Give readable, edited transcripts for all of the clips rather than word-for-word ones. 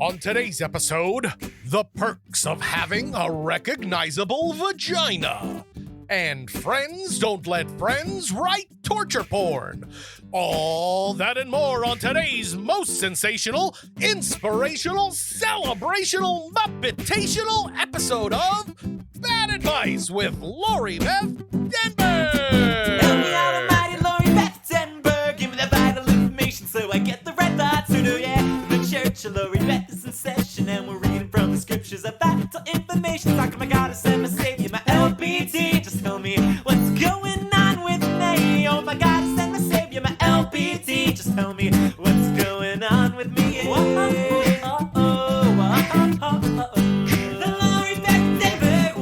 On today's episode, the perks of having a recognizable vagina. And friends don't let friends write torture porn. All that and more on today's most sensational, inspirational, celebrational, muppetational episode of Bad Advice with Lori Beth Denberg. Help me out, almighty Lori Beth Denberg. Give me the vital information so I get the right thoughts to do, yeah. The church of Lori Beth is in session and we're reading from the scriptures of vital information. Talking my goddess and my savior, my LBT. Just tell me what's going on with me. Oh, my goddess and my savior, my LBT. Just tell me what's going on with me. The Lori Beth Denberg.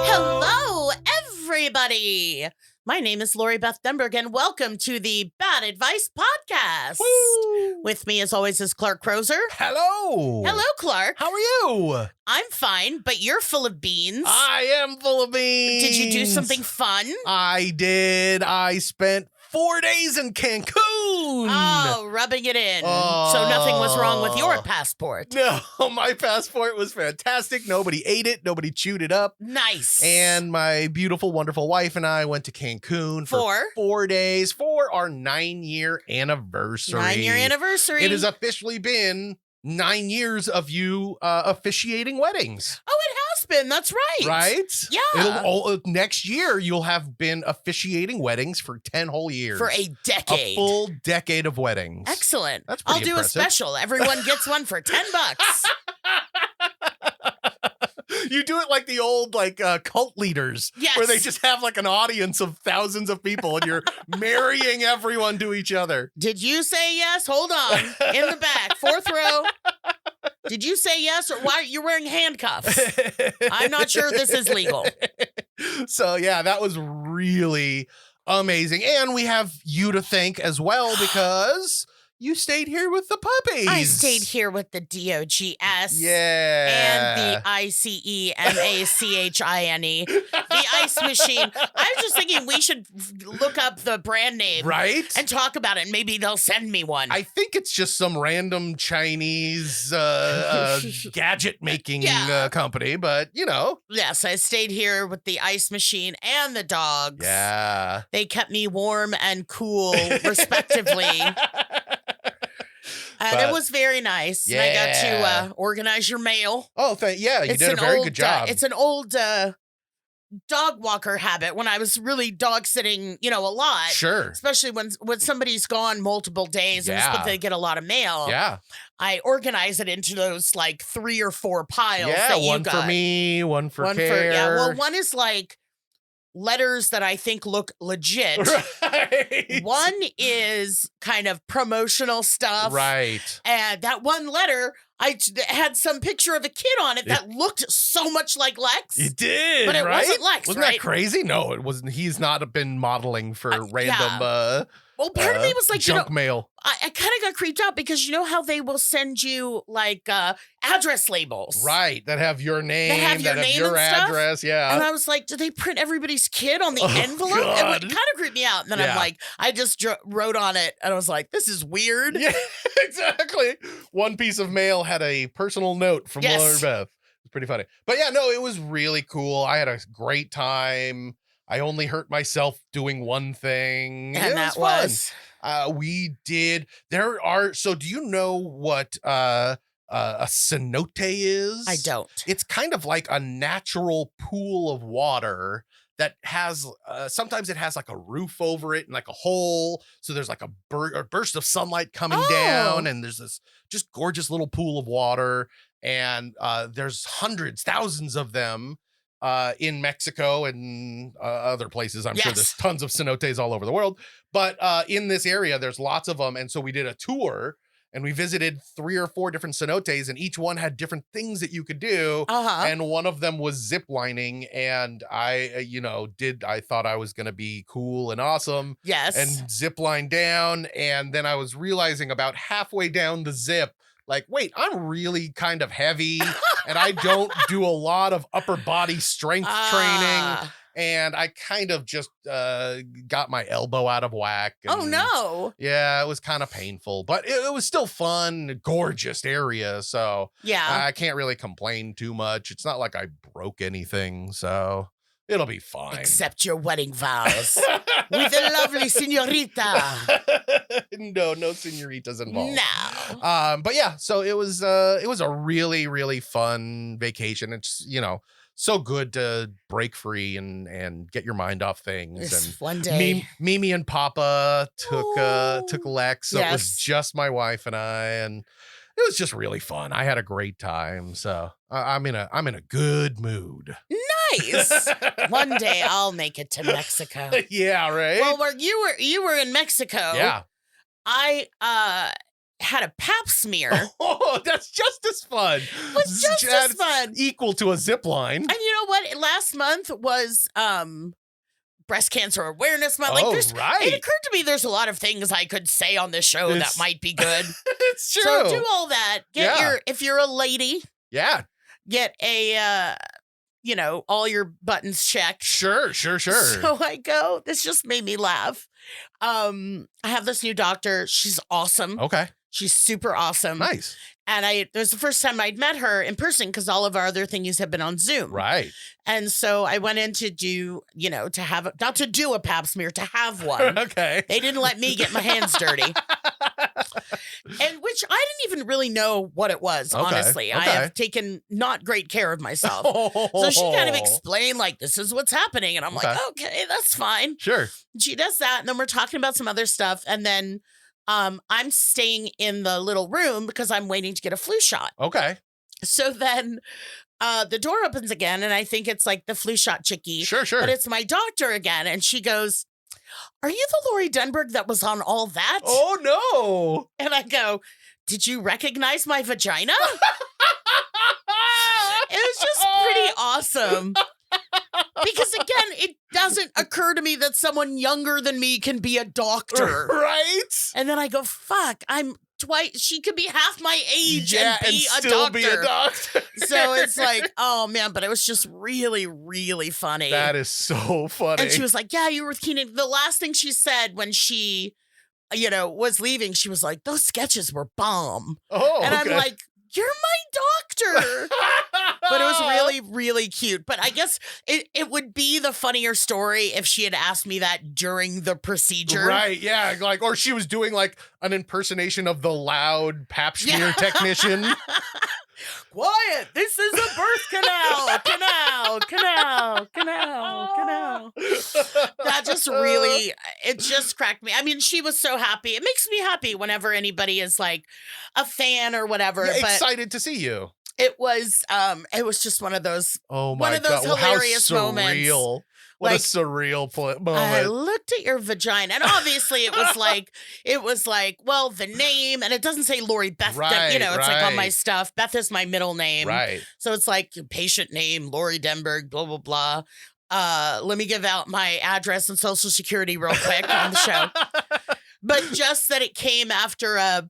Hello, everybody. My name is Lori Beth Denberg, and welcome to the Bad Advice Podcast. Woo! With me, as always, is Clark Crozer. Hello. Hello, Clark. How are you? I'm fine, but you're full of beans. I am full of beans. Did you do something fun? I did. I spent 4 days in Cancun. Oh, rubbing it in. So nothing was wrong with your passport. No, my passport was fantastic. Nobody ate it. Nobody chewed it up. Nice. And my beautiful, wonderful wife and I went to Cancun for 4 days for our 9-year anniversary. 9-year anniversary. It has officially been 9 years of you officiating weddings. Oh, it has been. That's right. Right? Yeah. Next year, you'll have been officiating weddings for 10 whole years. For a decade. A full decade of weddings. Excellent. That's I'll pretty do impressive. a special. Everyone gets one for $10. You do it like the old cult leaders. Yes. Where they just have like an audience of thousands of people and you're marrying everyone to each other. Did you say yes? Hold on. In the back, fourth row. Did you say yes, or why you're wearing handcuffs? I'm not sure this is legal. So yeah, that was really amazing. And we have you to thank as well because you stayed here with the puppies. I stayed here with the DOGS. Yeah. And the ICEMACHINE. The ice machine. I was just thinking we should look up the brand name. Right? And talk about it. And maybe they'll send me one. I think it's just some random Chinese gadget making company, but you know. Yes, I stayed here with the ice machine and the dogs. Yeah. They kept me warm and cool, respectively. It was very nice. Yeah. And I got to organize your mail. Oh, you did a very good job. It's an old dog walker habit when I was really dog sitting, a lot. Sure. Especially when somebody's gone multiple days and they get a lot of mail. Yeah. I organize it into those like 3 or 4 piles. Yeah, that you one got. for me, one for Care. Well, one is like letters that I think look legit. Right. One is kind of promotional stuff. Right. And that one letter, had some picture of a kid on it that looked so much like Lex. It did, but it right? wasn't Lex, Wasn't right? that crazy? No, it wasn't. He's not been modeling for random well, part of me was like, junk mail. I kind of got creeped out because you know how they will send you like address labels. Right. That have your name. That have your name and stuff? address. Yeah. And I was like, do they print everybody's kid on the envelope? God. It kind of creeped me out. And then I'm like, I just wrote on it and I was like, this is weird. Yeah, exactly. One piece of mail had a personal note from Lori Beth. It was pretty funny. But yeah, no, it was really cool. I had a great time. I only hurt myself doing one thing. And that was we did. So do you know what a cenote is? I don't. It's kind of like a natural pool of water that has sometimes it has like a roof over it and like a hole. So there's like a burst of sunlight coming down, and there's this just gorgeous little pool of water. And there's hundreds, thousands of them in Mexico and other places. I'm sure there's tons of cenotes all over the world. But in this area, there's lots of them. And so we did a tour and we visited 3 or 4 different cenotes, and each one had different things that you could do. And one of them was zip lining. And I thought I was going to be cool and awesome. Yes. And zip line down. And then I was realizing about halfway down the zip, like, wait, I'm really kind of heavy and I don't do a lot of upper body strength training. and I kind of just got my elbow out of whack. Oh, and no. Yeah, it was kind of painful, but it was still fun, gorgeous area. So Yeah. I can't really complain too much. It's not like I broke anything, so it'll be fine. Except your wedding vows with the lovely senorita. No senoritas involved. No. But yeah, so it was a really, really fun vacation. It's, so good to break free and get your mind off things. Yes, And one day. Mimi and Papa took Lex. So it was Yes. just my wife and I, and it was just really fun. I had a great time. So I'm in a good mood. Nice. One day I'll make it to Mexico. Yeah, right. Well, you were in Mexico. Yeah. I had a pap smear. Oh, that's just as fun. Was just as fun. Equal to a zip line. And you know what? Last month was Breast Cancer Awareness Month. Like, right. It occurred to me there's a lot of things I could say on this show that might be good. It's true. So do all that. If you're a lady, get a all your buttons checked. Sure. So I go. This just made me laugh. I have this new doctor. She's awesome. Okay. She's super awesome. Nice. And it was the first time I'd met her in person because all of our other thingies have been on Zoom. Right. And so I went in to do, not to do a pap smear, to have one. Okay. They didn't let me get my hands dirty. And which I didn't even really know what it was, honestly. I have taken not great care of myself. So she kind of explained, like, this is what's happening. And I'm like, okay, that's fine. Sure. She does that. And then we're talking about some other stuff. And then I'm staying in the little room because I'm waiting to get a flu shot. Okay. So then the door opens again, and I think it's like the flu shot chickie. Sure. But it's my doctor again, and she goes, "Are you the Lori Denberg that was on All That?" Oh, no. And I go, "Did you recognize my vagina?" It was just pretty awesome. Because again, it doesn't occur to me that someone younger than me can be a doctor. Right? And then I go, fuck, I'm twice. She could be half my age Yeah, and be still be a doctor. So it's like, oh man, but it was just really, really funny. That is so funny. And she was like, yeah, you were with Keenan. The last thing she said when she, was leaving, she was like, those sketches were bomb. Oh, and okay. I'm like, you're my doctor. But it was really, really cute. But I guess it would be the funnier story if she had asked me that during the procedure. Right, yeah. Like, or she was doing like an impersonation of the loud pap smear technician. Quiet, this is a birth canal. That just really, it just cracked me. I mean, she was so happy. It makes me happy whenever anybody is like a fan or whatever. Yeah, but excited to see you. It was just one of those. Oh one my of those God. hilarious How surreal. moments. What Like, a surreal moment. I looked at your vagina, and obviously it was like, well, the name, and it doesn't say Lori Beth. Right, it's like on my right. stuff. Beth is my middle name, Right. so it's like patient name Lori Denberg, blah blah blah. Let me give out my address and social security real quick on the show, but just that it came after a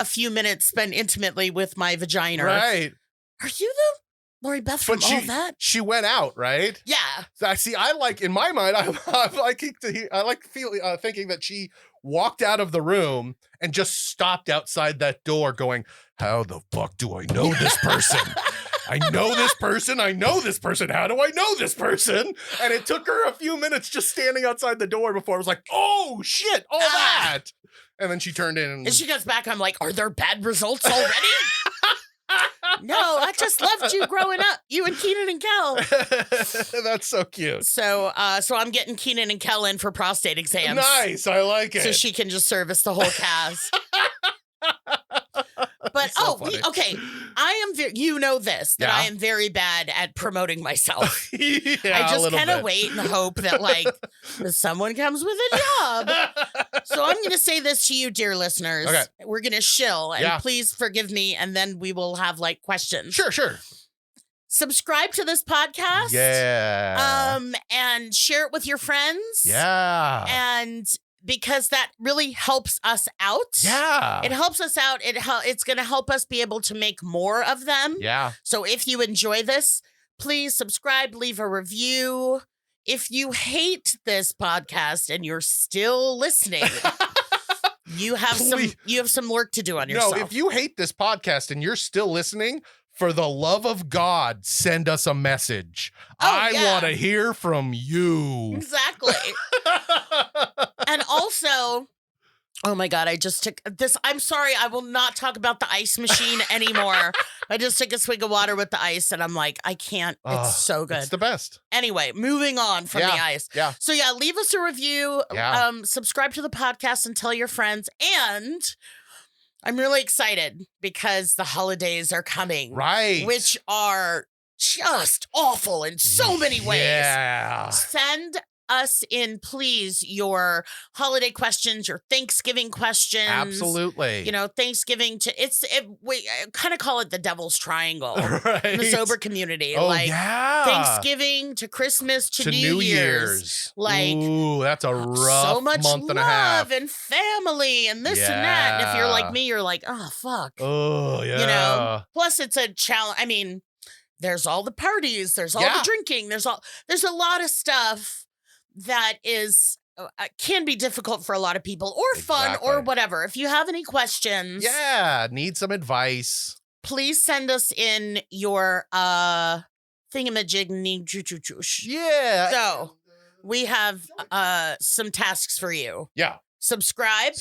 few minutes spent intimately with my vagina. Right. Are you the Lori Beth from All That? She went out, right? Yeah. So I see. I like in my mind. I like thinking that she walked out of the room and just stopped outside that door, going, "How the fuck do I know this person? I know this person. I know this person. How do I know this person?" And it took her a few minutes just standing outside the door before I was like, "Oh shit, all that." And then she turned in, and she goes back. I'm like, "Are there bad results already?" No, I just loved you growing up. You and Keenan and Kel. That's so cute. So I'm getting Keenan and Kel in for prostate exams. Nice, I like it. So she can just service the whole cast. But So okay. I am that Yeah. I am very bad at promoting myself. Yeah, I a just little kind of bit. wait and hope that someone comes with a job. So I'm going to say this to you, dear listeners. Okay. We're going to shill, and Yeah. please forgive me, and then we will have questions. Sure. Subscribe to this podcast. Yeah. And share it with your friends. Yeah. And because that really helps us out. Yeah. It helps us out. It's going to help us be able to make more of them. Yeah. So if you enjoy this, please subscribe, leave a review. If you hate this podcast and you're still listening, you have some work to do on yourself. No, if you hate this podcast and you're still listening, for the love of God, send us a message. I want to hear from you. Exactly. And also, oh my God, I just took this. I'm sorry, I will not talk about the ice machine anymore. I just took a swig of water with the ice and I'm like, I can't. It's so good. It's the best. Anyway, moving on from the ice. Yeah. So yeah, leave us a review. Yeah. Subscribe to the podcast and tell your friends. And I'm really excited because the holidays are coming. Right. Which are just awful in so many ways. Yeah. Send us in, please, your holiday questions, your Thanksgiving questions. Absolutely. You know, Thanksgiving we kind of call it the Devil's Triangle right. in the sober community. Oh, like yeah. Thanksgiving to Christmas to New Year's. Like, ooh, that's a rough so much month and a love half. and family and this and that. And if you're like me, you're like, oh, fuck. Oh, yeah. You know, plus it's a challenge. I mean, there's all the parties, there's all the drinking, there's a lot of stuff that is can be difficult for a lot of people, or fun, or whatever. If you have any questions, need some advice, please send us in your thingamajig. Yeah. So we have some tasks for you. Yeah. Subscribe.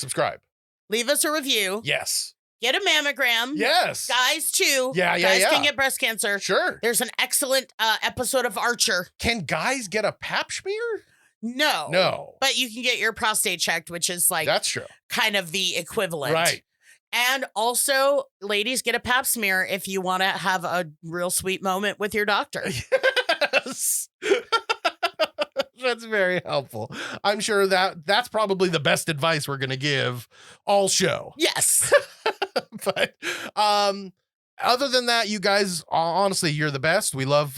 Leave us a review. Yes. Get a mammogram. Yes. Guys, too. Yeah. Guys can get breast cancer. Sure. There's an excellent episode of Archer. Can guys get a pap smear? No. But you can get your prostate checked, which is like that's true. Kind of the equivalent. Right. And also, ladies, get a pap smear if you want to have a real sweet moment with your doctor. Yes. That's very helpful. I'm sure that's probably the best advice we're going to give all show. Yes. But other than that, you guys, honestly, you're the best. We love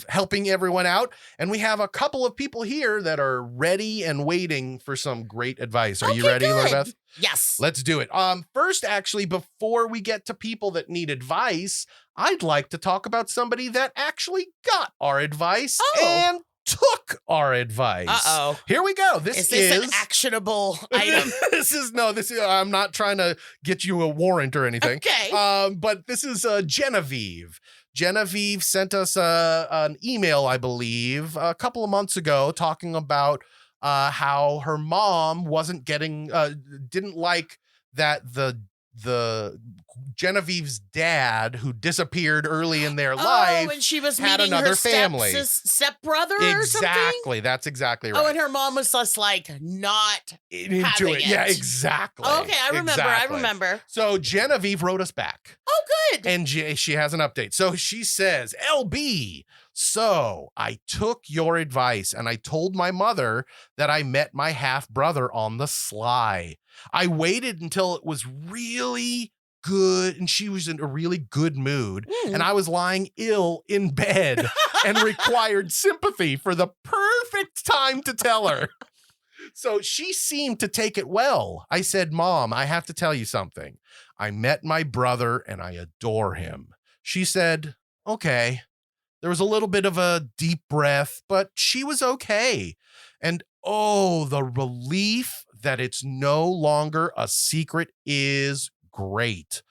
helping everyone out, and we have a couple of people here that are ready and waiting for some great advice. Are you ready, Lord Beth? Yes. Let's do it. First, actually, before we get to people that need advice, I'd like to talk about somebody that actually got our advice and took our advice. Uh-oh. Here we go. Is this an actionable item? I'm not trying to get you a warrant or anything. Okay. But this is Genevieve. Genevieve sent us an email, I believe, a couple of months ago talking about how her mom didn't like that the Genevieve's dad, who disappeared early in their life, and she was had meeting another her family. Stepbrother or something? Exactly. That's exactly right. Oh, and her mom was just like not into having it. it. Yeah, exactly. Oh, okay, I remember. Exactly. I remember. So Genevieve wrote us back. Oh, good. And she has an update. So she says, LB, so I took your advice and I told my mother that I met my half brother on the sly. I waited until it was really good and she was in a really good mood and I was lying ill in bed and required sympathy for the perfect time to tell her. So she seemed to take it well. I said, Mom, I have to tell you something. I met my brother and I adore him. She said, okay. There was a little bit of a deep breath, but she was okay. And oh, the relief that it's no longer a secret is great.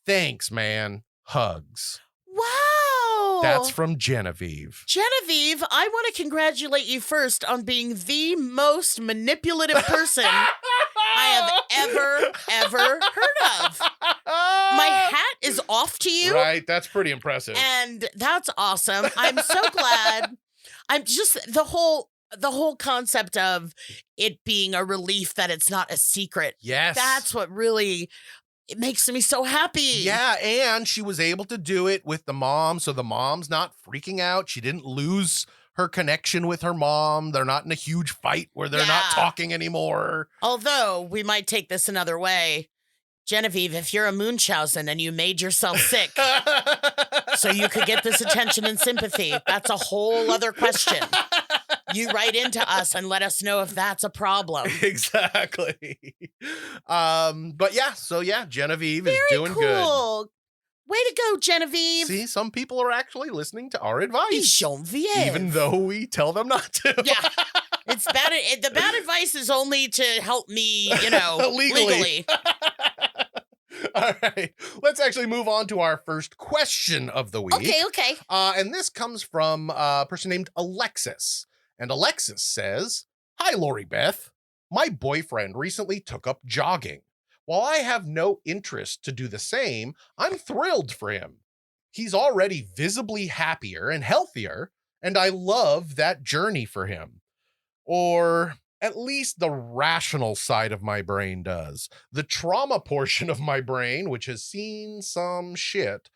Thanks, man. Hugs. Wow. That's from Genevieve. Genevieve, I want to congratulate you first on being the most manipulative person I have ever heard of. My hat is off to you. Right. That's pretty impressive. And that's awesome. I'm so glad. I'm just the whole concept of it being a relief that it's not a secret. Yes. That's what really it makes me so happy. Yeah, and she was able to do it with the mom, so the mom's not freaking out. She didn't lose her connection with her mom. They're not in a huge fight where they're not talking anymore. Although we might take this another way. Genevieve, if you're a Munchausen and you made yourself sick so you could get this attention and sympathy, that's a whole other question. You write into us and let us know if that's a problem. Exactly. But yeah, so yeah, Genevieve is doing good. Way to go, Genevieve. See, some people are actually listening to our advice. Genevieve. Even though we tell them not to. Yeah. It's bad. The bad advice is only to help me, legally. All right. Let's actually move on to our first question of the week. Okay. And this comes from a person named Alexis. And Alexis says, "Hi, Lori Beth. My boyfriend recently took up jogging. While I have no interest to do the same, I'm thrilled for him. He's already visibly happier and healthier, and I love that journey for him. Or at least the rational side of my brain does. The trauma portion of my brain, which has seen some shit,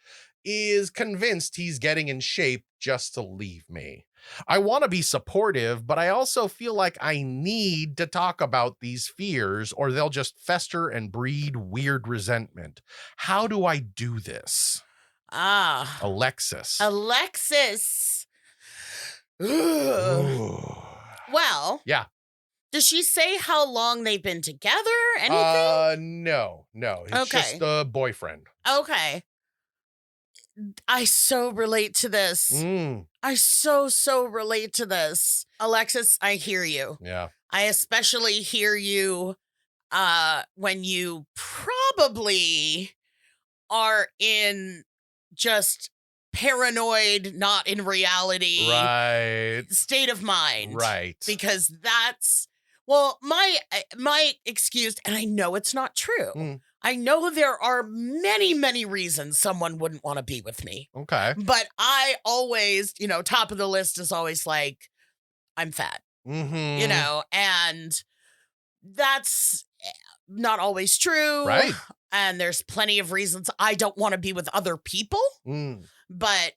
is convinced he's getting in shape just to leave me. I want to be supportive, but I also feel like I need to talk about these fears or they'll just fester and breed weird resentment. How do I do this?" Alexis. Ooh. Well. Yeah. Does she say how long they've been together? Anything? No. It's just a boyfriend. Okay. I so relate to this. I so relate to this. Alexis, I hear you. Yeah. I especially hear you when you probably are in just paranoid, not in reality state of mind. Right. Because that's, well, my excuse, and I know it's not true. I know there are many reasons someone wouldn't want to be with me. Okay. But I always, top of the list is always like, I'm fat, and that's not always true. Right. And there's plenty of reasons I don't want to be with other people. But,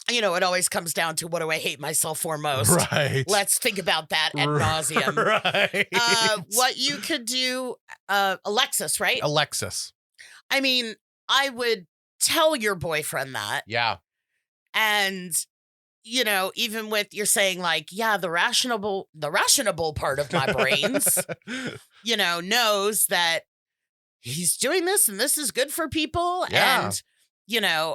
it always comes down to what do I hate myself for most? Right. Let's think about that ad nauseum. Right. What you could do, Alexis, right? Alexis. I mean, I would tell your boyfriend that. Yeah. And, even with you're saying like, yeah, the rational part of my brains, knows that he's doing this and this is good for people. Yeah. And,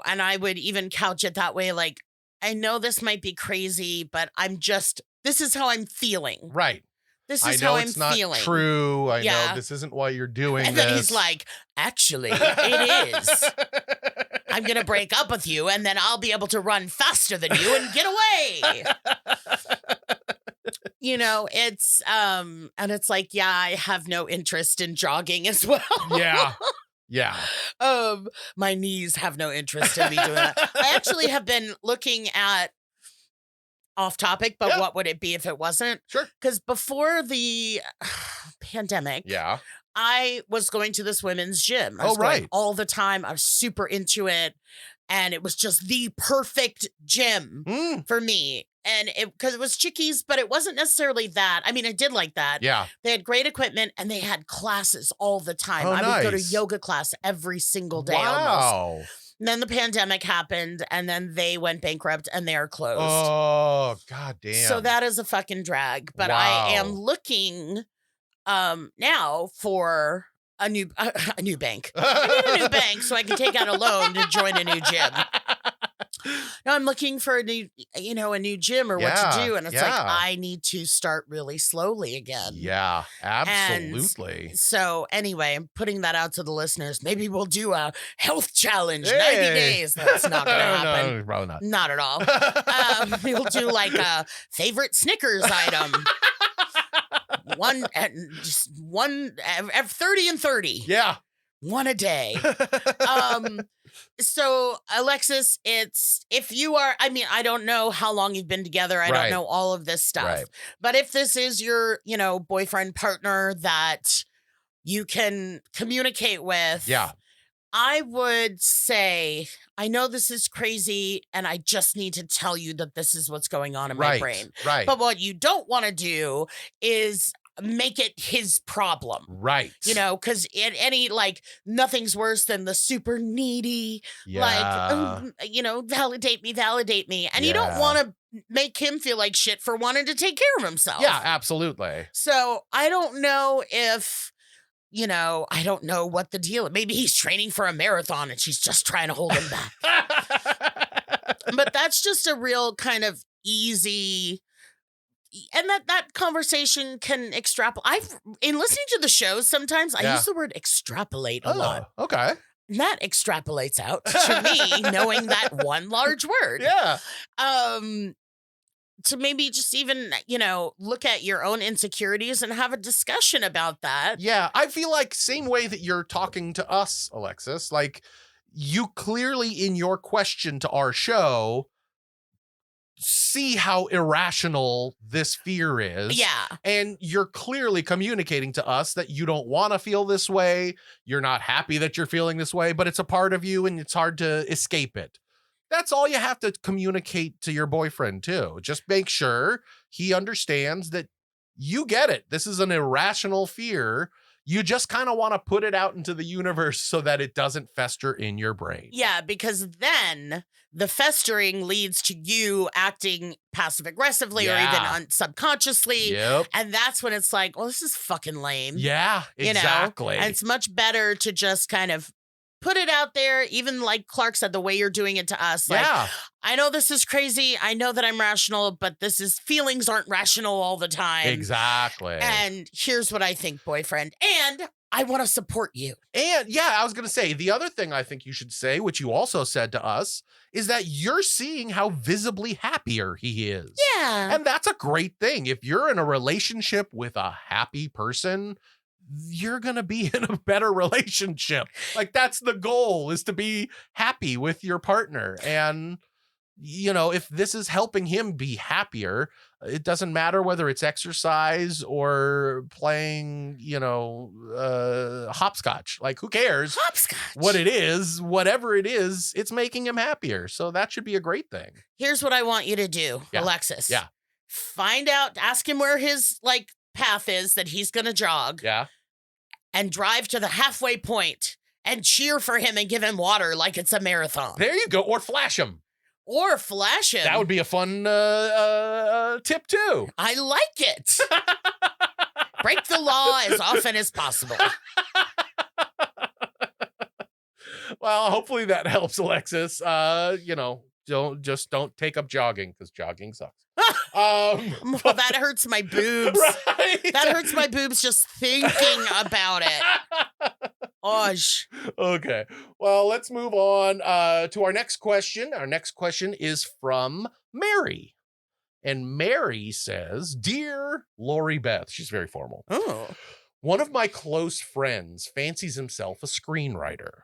and I would even couch it that way. Like, I know this might be crazy, but this is how I'm feeling. Right. This is how I'm it's not feeling. True. I know this isn't why you're doing and this. And then he's like, actually, it is. I'm going to break up with you and then I'll be able to run faster than you and get away. It's, and it's like, yeah, I have no interest in jogging as well. Yeah. Yeah. My knees have no interest in me doing that. I actually have been looking at off topic, but what would it be if it wasn't? Sure. Because before the pandemic, I was going to this women's gym. I was going all the time. I was super into it. And it was just the perfect gym for me. And because it was chickies, but it wasn't necessarily that. I mean, I did like that. Yeah. They had great equipment and they had classes all the time. Oh, I would go to nice. yoga class every single day almost. Wow. And then the pandemic happened and then they went bankrupt and they are closed. Oh, god damn. So that is a fucking drag. But I am looking now for a new bank. I need a new bank so I can take out a loan to join a new gym. Now I'm looking for a new gym or what to do. And it's like, I need to start really slowly again. Yeah, absolutely. And so anyway, I'm putting that out to the listeners. Maybe we'll do a health challenge, 90 days. That's not going to happen. No, probably not. Not at all. We'll do like a favorite Snickers item. One 30 and 30. Yeah. One a day. So Alexis, if you are, I mean, I don't know how long you've been together. I don't know all of this stuff, but if this is your, boyfriend, partner that you can communicate with, I would say, I know this is crazy and I just need to tell you that this is what's going on in my brain. Right. But what you don't want to do is make it his problem. Right. Because nothing's worse than the super needy, validate me. And you don't want to make him feel like shit for wanting to take care of himself. Yeah, absolutely. So I don't know if I don't know what the deal is. Maybe he's training for a marathon and she's just trying to hold him back. But that's just a real kind of easy, and that conversation can extrapolate. In listening to the shows, sometimes I use the word extrapolate a lot. Okay. And that extrapolates out to me knowing that one large word. Yeah. To maybe just even, look at your own insecurities and have a discussion about that. Yeah, I feel like same way that you're talking to us, Alexis, like you clearly in your question to our show see how irrational this fear is. Yeah. And you're clearly communicating to us that you don't want to feel this way. You're not happy that you're feeling this way, but it's a part of you and it's hard to escape it. That's all you have to communicate to your boyfriend too. Just make sure he understands that you get it. This is an irrational fear. You just kind of want to put it out into the universe so that it doesn't fester in your brain. Yeah, because then the festering leads to you acting passive aggressively or even subconsciously. Yep. And that's when it's like, well, this is fucking lame. Yeah, exactly. And it's much better to just kind of put it out there, even like Clark said, the way you're doing it to us. Like, I know this is crazy. I know that I'm rational, but feelings aren't rational all the time. Exactly. And here's what I think, boyfriend. And I want to support you. And I was going to say, the other thing I think you should say, which you also said to us, is that you're seeing how visibly happier he is. Yeah. And that's a great thing. If you're in a relationship with a happy person, you're going to be in a better relationship. Like that's the goal, is to be happy with your partner. And, if this is helping him be happier, it doesn't matter whether it's exercise or playing, hopscotch. Like who cares Hopscotch. what it is, whatever it is, it's making him happier. So that should be a great thing. Here's what I want you to do, Alexis. Yeah. Find out, ask him where his path is that he's going to jog. Yeah. And drive to the halfway point and cheer for him and give him water like it's a marathon. There you go. Or flash him. That would be a fun tip too. I like it. Break the law as often as possible. Well, hopefully that helps, Alexis. Don't take up jogging because jogging sucks. Well, that hurts my boobs. Right? That hurts my boobs just thinking about it. Osh. Okay. Well, let's move on to our next question. Our next question is from Mary. And Mary says, Dear Lori Beth, she's very formal. Oh. One of my close friends fancies himself a screenwriter.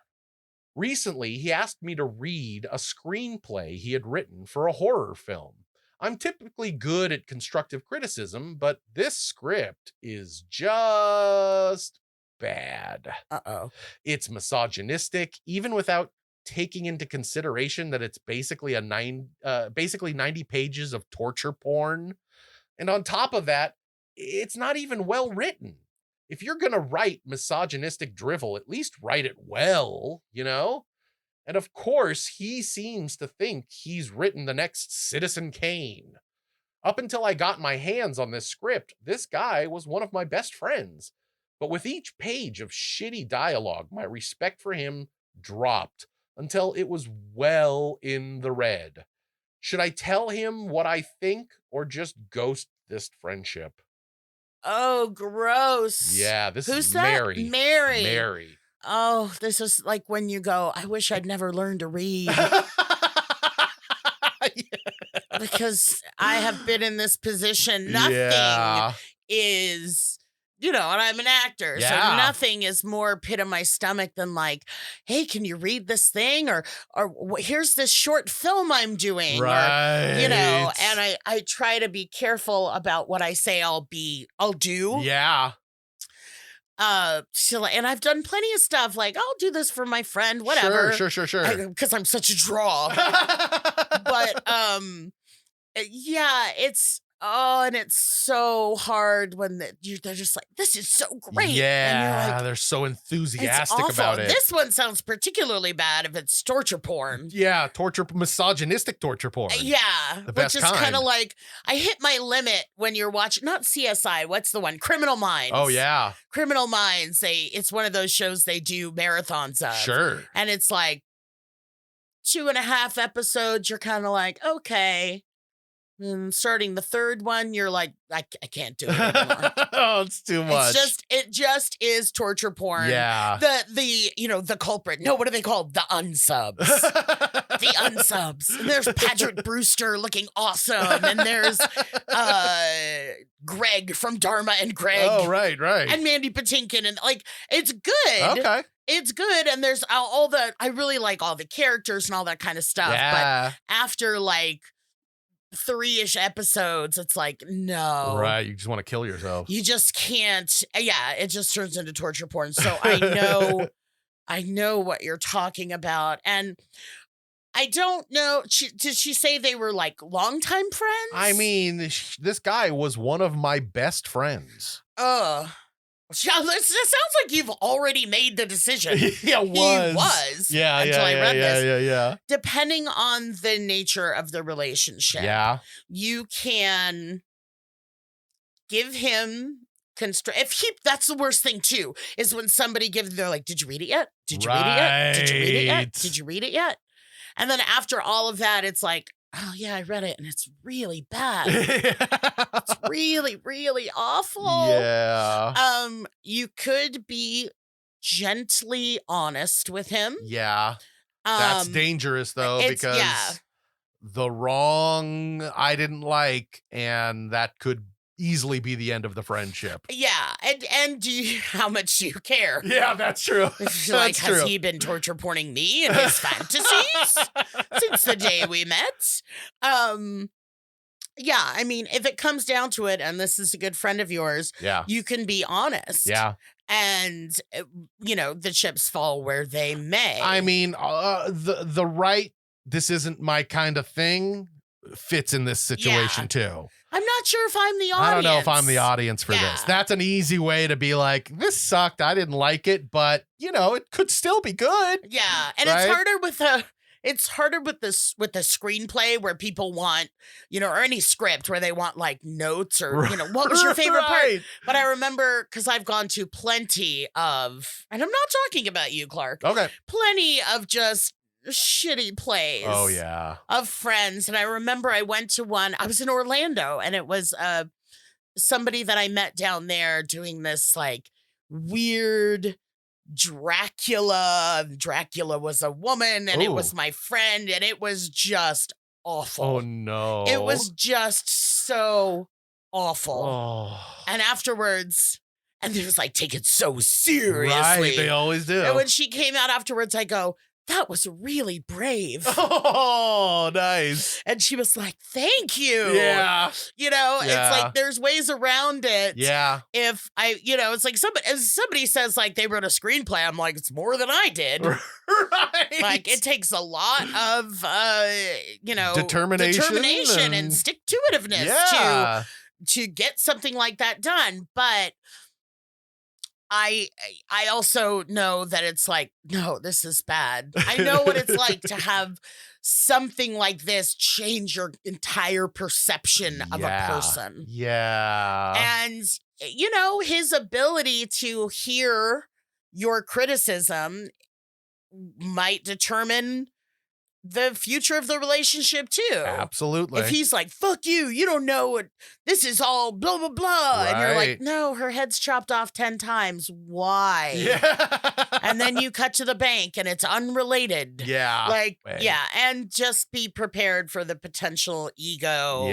Recently, he asked me to read a screenplay he had written for a horror film. I'm typically good at constructive criticism, but this script is just bad. Uh-oh. It's misogynistic, even without taking into consideration that it's basically 90 pages of torture porn. And on top of that, it's not even well written. If you're going to write misogynistic drivel, at least write it well, And of course, he seems to think he's written the next Citizen Kane. Up until I got my hands on this script, this guy was one of my best friends. But with each page of shitty dialogue, my respect for him dropped until it was well in the red. Should I tell him what I think or just ghost this friendship? Oh, gross. Yeah, this Who's is that? Mary. Mary. Oh, this is like when you go, I wish I'd never learned to read. Because I have been in this position. Nothing is, and I'm an actor. So nothing is more pit of my stomach than like, hey, can you read this thing? Or here's this short film I'm doing. Right. Or, and I try to be careful about what I say I'll do. Yeah. And I've done plenty of stuff like I'll do this for my friend, whatever. Sure. Because I'm such a draw. But it's and it's so hard when they're just like, this is so great. And you're Yeah, like, they're so it's enthusiastic awful. about it. This one sounds particularly bad if it's torture porn. Yeah, misogynistic torture porn. Yeah, The best which is kind kind. of like, I hit my limit when you're watching, not CSI, what's the one? Criminal Minds. Oh, yeah. Criminal Minds, it's one of those shows they do marathons of. Sure. And it's like 2.5 episodes, you're kind of like, okay. And starting the third one, you're like, I can't do it anymore. Oh, it's too much. It just is torture porn. Yeah. The culprit. No, what are they called? The unsubs. The unsubs. And there's Patrick Brewster looking awesome. And there's Greg from Dharma and Greg. Oh, right. And Mandy Patinkin. And like, it's good. Okay. It's good. And there's I really like all the characters and all that kind of stuff. Yeah. But after like 3-ish episodes, it's like, no. Right. You just want to kill yourself. You just can't. Yeah, it just turns into torture porn. So I know what you're talking about. And I don't know. Did she say they were like longtime friends? I mean, this guy was one of my best friends. This sounds like you've already made the decision. Yeah, He was. Yeah, until I read this. yeah. Depending on the nature of the relationship. Yeah. You can give him that's the worst thing too, is when somebody they're like, did you read it yet? Did you read it yet? Did you read it yet? Did you read it yet? And then after all of that, it's like, oh yeah, I read it and it's really bad. It's really, really awful. Yeah. You could be gently honest with him. Yeah. That's dangerous though, because the wrong I didn't like, and that could easily be the end of the friendship. Yeah. And how much do you care? Yeah, that's true. Like, has he been torture porning me in his fantasies since the day we met? Yeah, I mean, if it comes down to it, and this is a good friend of yours, you can be honest. Yeah. And, the chips fall where they may. I mean, the right, this isn't my kind of thing, fits in this situation too. I'm not sure if I'm the audience. I don't know if I'm the audience for this. That's an easy way to be like, this sucked. I didn't like it, but it could still be good. Yeah. And right? It's harder with the screenplay where people want, or any script where they want like notes or, what was your favorite part? But I remember, because I've gone to plenty of, and I'm not talking about you, Clark. Okay. Plenty of just shitty plays. Oh, yeah. Of friends. And I remember I went to one, I was in Orlando, and it was somebody that I met down there doing this like weird Dracula. Dracula was a woman, and it was my friend, and it was just awful. Oh no. It was just so awful. Oh. And afterwards, and they was like, take it so seriously. Right, they always do. And when she came out afterwards, I go, that was really brave. Oh, nice. And she was like, thank you. Yeah. It's like there's ways around it. Yeah. If it's like somebody says like they wrote a screenplay, I'm like, it's more than I did. Right. Like it takes a lot of determination and stick-to-itiveness to get something like that done. But I also know that it's like, no, this is bad. I know what it's like to have something like this change your entire perception of a person. Yeah. And, his ability to hear your criticism might determine the future of the relationship too. Absolutely. If he's like, fuck you, you don't know what this is all blah, blah, blah. Right. And you're like, no, her head's chopped off 10 times. Why? Yeah. And then you cut to the bank and it's unrelated. Yeah. Like, and just be prepared for the potential ego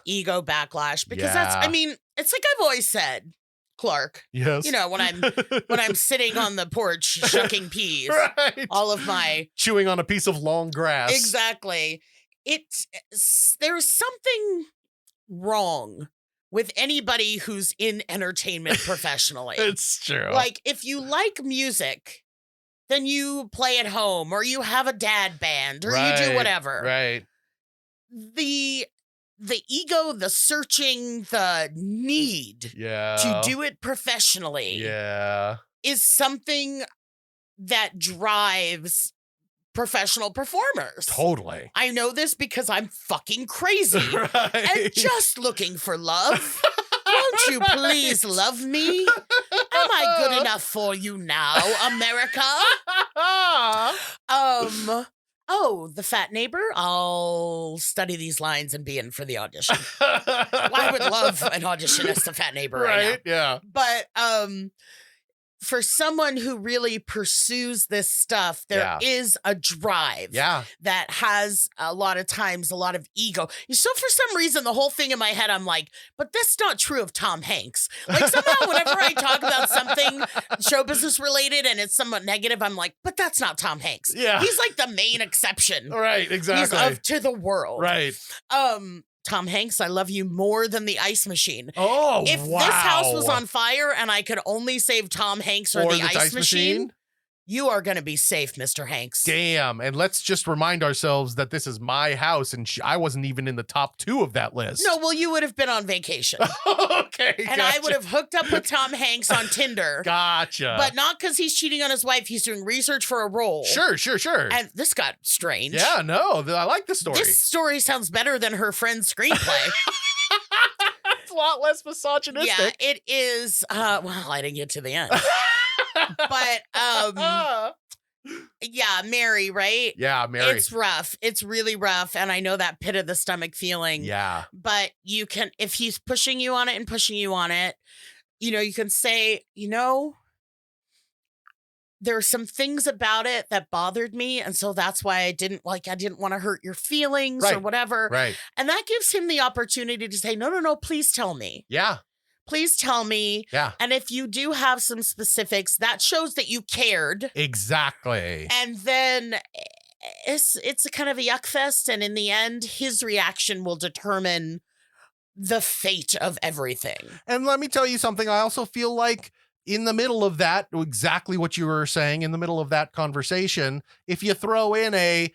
backlash, because it's like I've always said, Clark. Yes. When I'm sitting on the porch shucking peas, right. all of my chewing on a piece of long grass. Exactly. There's something wrong with anybody who's in entertainment professionally. It's true. Like if you like music, then you play at home, or you have a dad band, or you do whatever. Right. The the ego, the searching, the need to do it professionally is something that drives professional performers. Totally. I know this because I'm fucking crazy and just looking for love. Won't you please love me? Am I good enough for you now, America? Oh, the fat neighbor? I'll study these lines and be in for the audition. I would love an audition as the fat neighbor right now. Yeah. But for someone who really pursues this stuff, there is a drive that has a lot of times a lot of ego. So for some reason, the whole thing in my head, I'm like, but that's not true of Tom Hanks. Like somehow whenever I talk about something show business related and it's somewhat negative, I'm like, but that's not Tom Hanks. Yeah. He's like the main exception. Right, exactly. He's to the world. Right. Tom Hanks, I love you more than the ice machine. Oh, if this house was on fire and I could only save Tom Hanks or the ice machine, you are going to be safe, Mr. Hanks. Damn. And let's just remind ourselves that this is my house and I wasn't even in the top 2 of that list. No, well, you would have been on vacation. Okay. And I would have hooked up with Tom Hanks on Tinder. Gotcha. But not because he's cheating on his wife. He's doing research for a role. Sure. And this got strange. Yeah, no, I like the story. This story sounds better than her friend's screenplay. It's a lot less misogynistic. Yeah, it is. Well, I didn't get to the end. But yeah, Mary, right? Yeah, Mary. It's rough. It's really rough. And I know that pit of the stomach feeling. Yeah. But you can, if he's pushing you on it, you can say, there are some things about it that bothered me. And so that's why I didn't want to hurt your feelings or whatever. Right. And that gives him the opportunity to say, no, please tell me. Yeah. Please tell me. Yeah. And if you do have some specifics, that shows that you cared. Exactly. And then it's a kind of a yuck fest. And in the end, his reaction will determine the fate of everything. And let me tell you something. I also feel like in the middle of that, exactly what you were saying, in the middle of that conversation, if you throw in I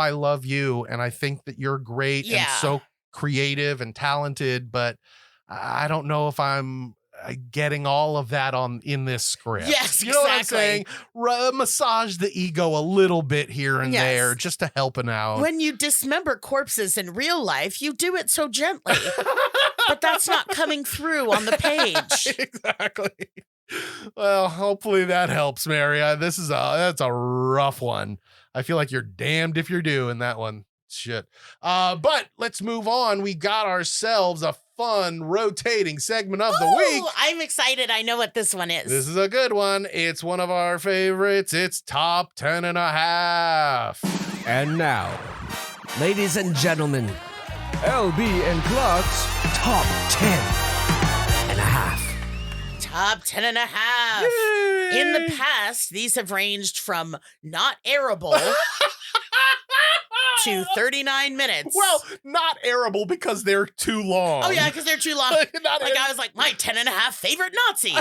love you and I think that you're great and so creative and talented, but I don't know if I'm getting all of that in this script. Yes, you know what I'm saying? Massage the ego a little bit here and there just to help it out. When you dismember corpses in real life, you do it so gently. But that's not coming through on the page. Exactly. Well, hopefully that helps, Mary. That's a rough one. I feel like you're damned if you're doing that one. Shit. But let's move on. We got ourselves a fun rotating segment of the week. I'm excited. I know what this one is. This is a good one. It's one of our favorites. It's top 10 and a half. And now, ladies and gentlemen, LB and Clark's top 10 and a half. Top 10 and a half. Yay! In the past, these have ranged from not airable to 39 minutes. Well, not airable because they're too long. Oh, yeah, because they're too long. I was like, my 10 and a half favorite Nazis.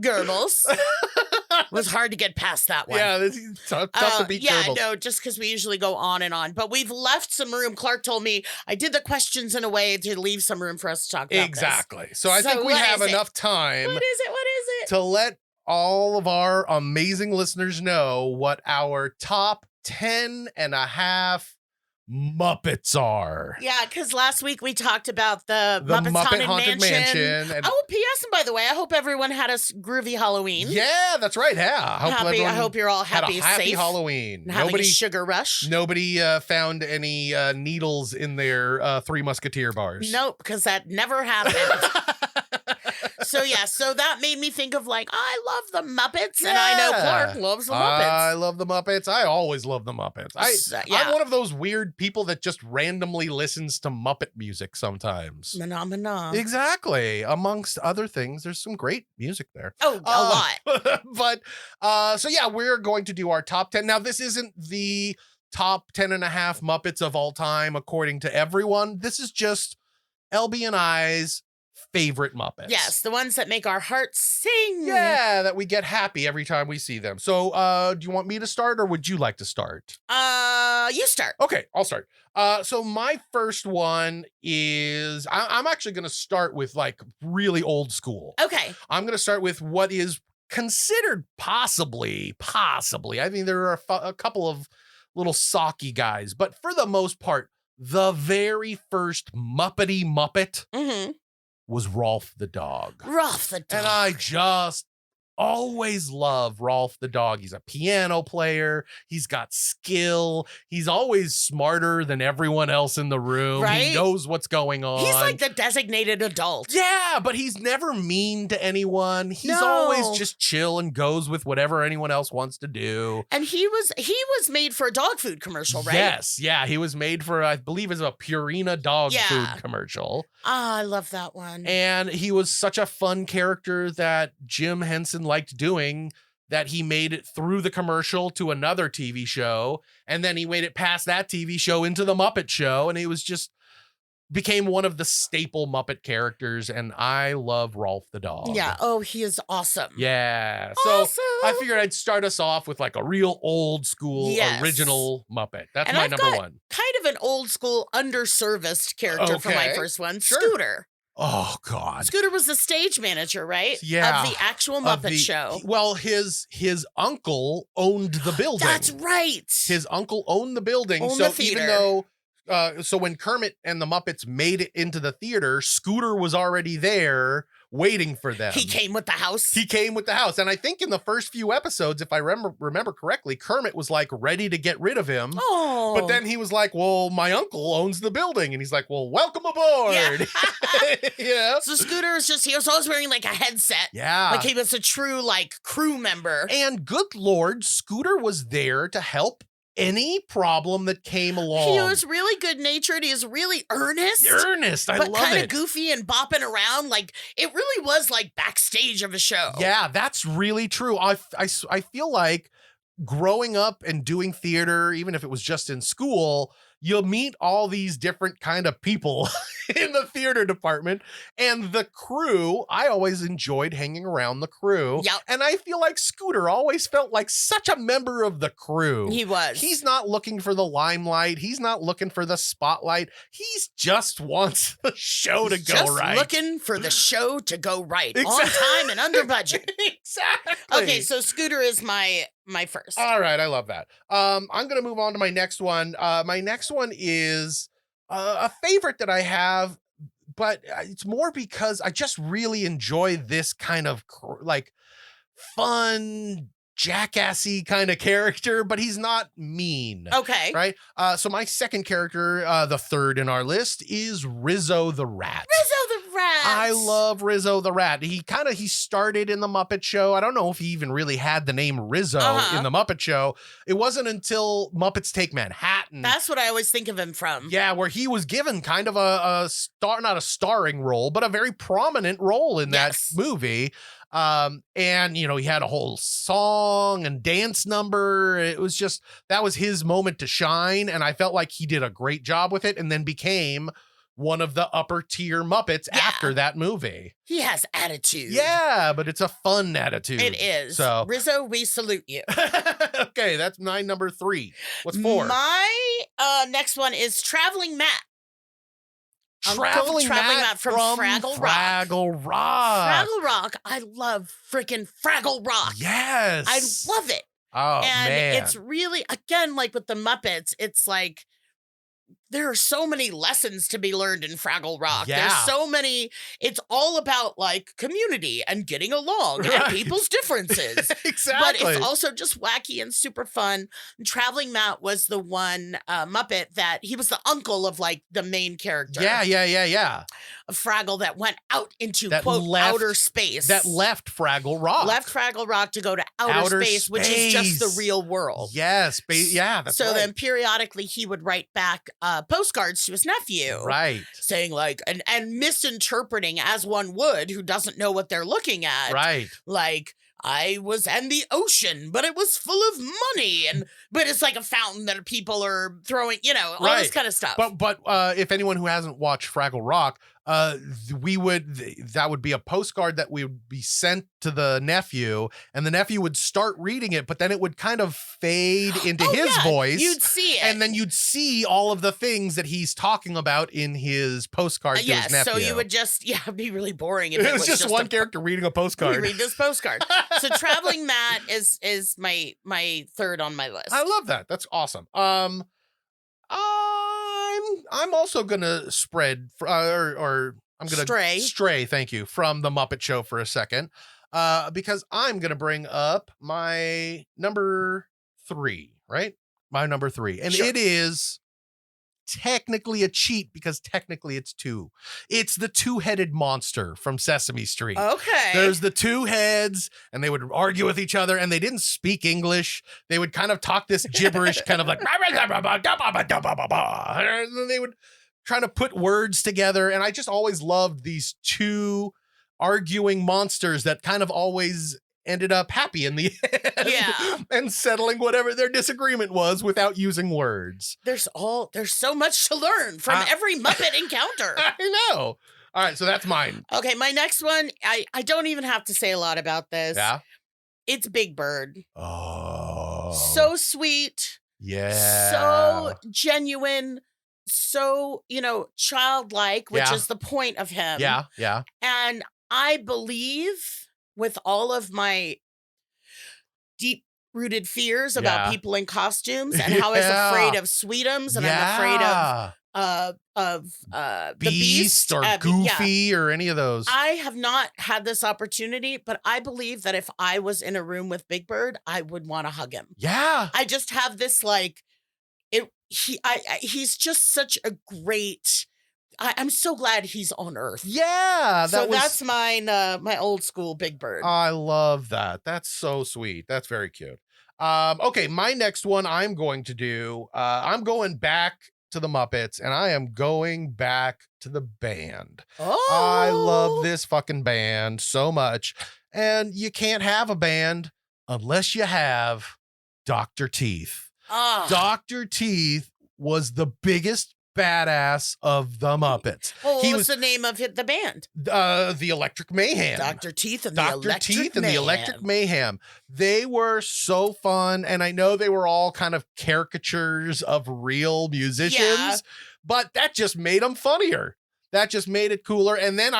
Goebbels. It was hard to get past that one. Yeah, this is tough to beat Goebbels. No, just because we usually go on and on. But we've left some room. Clark told me I did the questions in a way to leave some room for us to talk about Exactly. this. So I think we have enough time. What is it? To let all of our amazing listeners know what our top 10 and a half Muppets are. Yeah, because last week we talked about the Muppets Muppet Haunted Mansion. And P.S. And by the way, I hope everyone had a groovy Halloween. Yeah, that's right. Yeah. I hope you're all happy, had a happy safe, Halloween. and having a sugar rush. Nobody found any needles in their Three Musketeer bars. Nope, because that never happened. So that made me think of I love the Muppets, and I know Clark loves the Muppets. I love the Muppets. I always love the Muppets. I'm one of those weird people that just randomly listens to Muppet music sometimes. Phenomena. Exactly. Amongst other things, there's some great music there. Oh, a lot. But we're going to do our top 10. Now, this isn't the top 10 and a half Muppets of all time, according to everyone. This is just LB and I's favorite Muppets. Yes, the ones that make our hearts sing. Yeah, that we get happy every time we see them. So, do you want me to start or would you like to start? You start. Okay, I'll start. So my first one is I'm actually going to start with like really old school. Okay. I'm going to start with what is considered possibly. I mean, there are a couple of little socky guys, but for the most part, the very first Muppety Muppet was Rolf the dog. Rolf the dog. And I just always love Rolf the dog. He's a piano player. He's got skill. He's always smarter than everyone else in the room. Right? He knows what's going on. He's like the designated adult. Yeah, but he's never mean to anyone. He's always just chill and goes with whatever anyone else wants to do. And he was made for a dog food commercial, right? Yes, yeah. He was made for, I believe, it's a Purina dog food commercial. Ah, I love that one. And he was such a fun character that Jim Henson liked doing that he made it through the commercial to another TV show. And then he made it past that TV show into the Muppet Show. And he was just became one of the staple Muppet characters. And I love Rolf the dog. Yeah. Oh, he is awesome. Yeah. So Awesome. I figured I'd start us off with like a real old school original Muppet. That's And my I've number got one. kind of an old school underserviced character for my Okay. first one, Sure. Scooter. Oh, God. Scooter was the stage manager, right? Yeah. Of the actual Muppet Show. Well, his uncle owned the building. That's right. His uncle owned the building. Owned So the theater. even though, so when Kermit and the Muppets made it into the theater, Scooter was already there waiting for them. He came with the house. He came with the house. And I think in the first few episodes, if I remember correctly, Kermit was like ready to get rid of him. Oh. But then he was like, well, my uncle owns the building. And he's like, well, welcome aboard. Yeah. You know? So Scooter is he was always wearing like a headset. Yeah. Like he was a true like crew member. And good Lord, Scooter was there to help any problem that came along. He was really good natured. He was really earnest. I but love kind it. of goofy and bopping around. Like it really was like backstage of a show. Yeah, that's really true. I feel like growing up and doing theater, even if it was just in school, you'll meet all these different kind of people in the theater department and the crew. I always enjoyed hanging around the crew. Yep. And I feel like Scooter always felt like such a member of the crew. He was. He's not looking for the limelight. He's not looking for the spotlight. He's just wants the show to go just right. looking for the show to go right. On Exactly. time and under budget. Exactly. Okay, so Scooter is my first. All right, I love that. I'm gonna move on to my next one. My next one is a favorite that I have, but it's more because I just really enjoy this kind of like fun, jackassy kind of character, but he's not mean. Okay. Right? So my second character, the third in our list, is Rizzo the Rat. Rizzo the Rat. I love Rizzo the Rat. He started in the Muppet Show. I don't know if he even really had the name Rizzo in the Muppet Show. It wasn't until Muppets Take Manhattan. That's what I always think of him from. Yeah, where he was given kind of a star, not a starring role, but a very prominent role in that movie. And you know, he had a whole song and dance number. It was just, that was his moment to shine. And I felt like he did a great job with it and then became one of the upper tier Muppets after that movie. He has attitude. Yeah, but it's a fun attitude. It is. So Rizzo, we salute you. okay, that's my number 3. What's 4? My next one is Traveling Matt. Traveling Matt from Fraggle Rock. Fraggle Rock. Fraggle Rock. I love freaking Fraggle Rock. Yes. I love it. Oh, and man. it's really, again, like with the Muppets, it's like there are so many lessons to be learned in Fraggle Rock. Yeah. There's so many. It's all about like community and getting along and people's differences. Exactly. But it's also just wacky and super fun. And Traveling Matt was the one Muppet that he was the uncle of like the main character. Yeah. Of Fraggle that went out into That quote left- outer space. That left Fraggle Rock. Left Fraggle Rock to go to outer space, which is just the real world. Yes. That's so right. then periodically he would write back postcards to his nephew. Right. Saying like, and misinterpreting as one would who doesn't know what they're looking at. Right. Like, I was in the ocean, but it was full of money. But it's like a fountain that people are throwing, all this kind of stuff. But if anyone who hasn't watched Fraggle Rock, that would be a postcard that would be sent to the nephew, and the nephew would start reading it, but then it would kind of fade into his voice. You'd see it. And then you'd see all of the things that he's talking about in his postcard to his nephew. So you would just, it'd be really boring if it was just one character reading a postcard. Read this postcard. So Traveling Matt is my third on my list. I love that. That's awesome. I'm also gonna spread I'm gonna stray. Thank you, from the Muppet Show for a second, because I'm gonna bring up my number 3. Right, my number 3, and it is technically a cheat because technically it's 2. It's the two-headed monster from Sesame Street. Okay. There's the 2 heads, and they would argue with each other, and they didn't speak English. They would kind of talk this gibberish, kind of like, and then they would try to put words together. And I just always loved these 2 arguing monsters that kind of always ended up happy in the end. Yeah. And settling whatever their disagreement was without using words. There's so much to learn from every Muppet encounter. I know. All right, so that's mine. Okay, my next one, I don't even have to say a lot about this. Yeah. It's Big Bird. Oh. So sweet. Yeah. So genuine. So, childlike, which is the point of him. Yeah, yeah. And I believe, with all of my deep-rooted fears about people in costumes and how I was afraid of Sweetums and I'm afraid of the Beast or Goofy or any of those. I have not had this opportunity, but I believe that if I was in a room with Big Bird, I would want to hug him. Yeah. I just have this he's just such a great. I'm so glad he's on Earth. Yeah. That's mine, my old school Big Bird. I love that. That's so sweet. That's very cute. Okay, my next one I'm going to do, I'm going back to the Muppets, and I am going back to the band. Oh. I love this fucking band so much. And you can't have a band unless you have Dr. Teeth. Dr. Teeth was the biggest badass of the Muppets. Well, what was the name of the band? The Electric Mayhem. Dr. Teeth and the Electric Mayhem. They were so fun, and I know they were all kind of caricatures of real musicians, but that just made them funnier. That just made it cooler. And then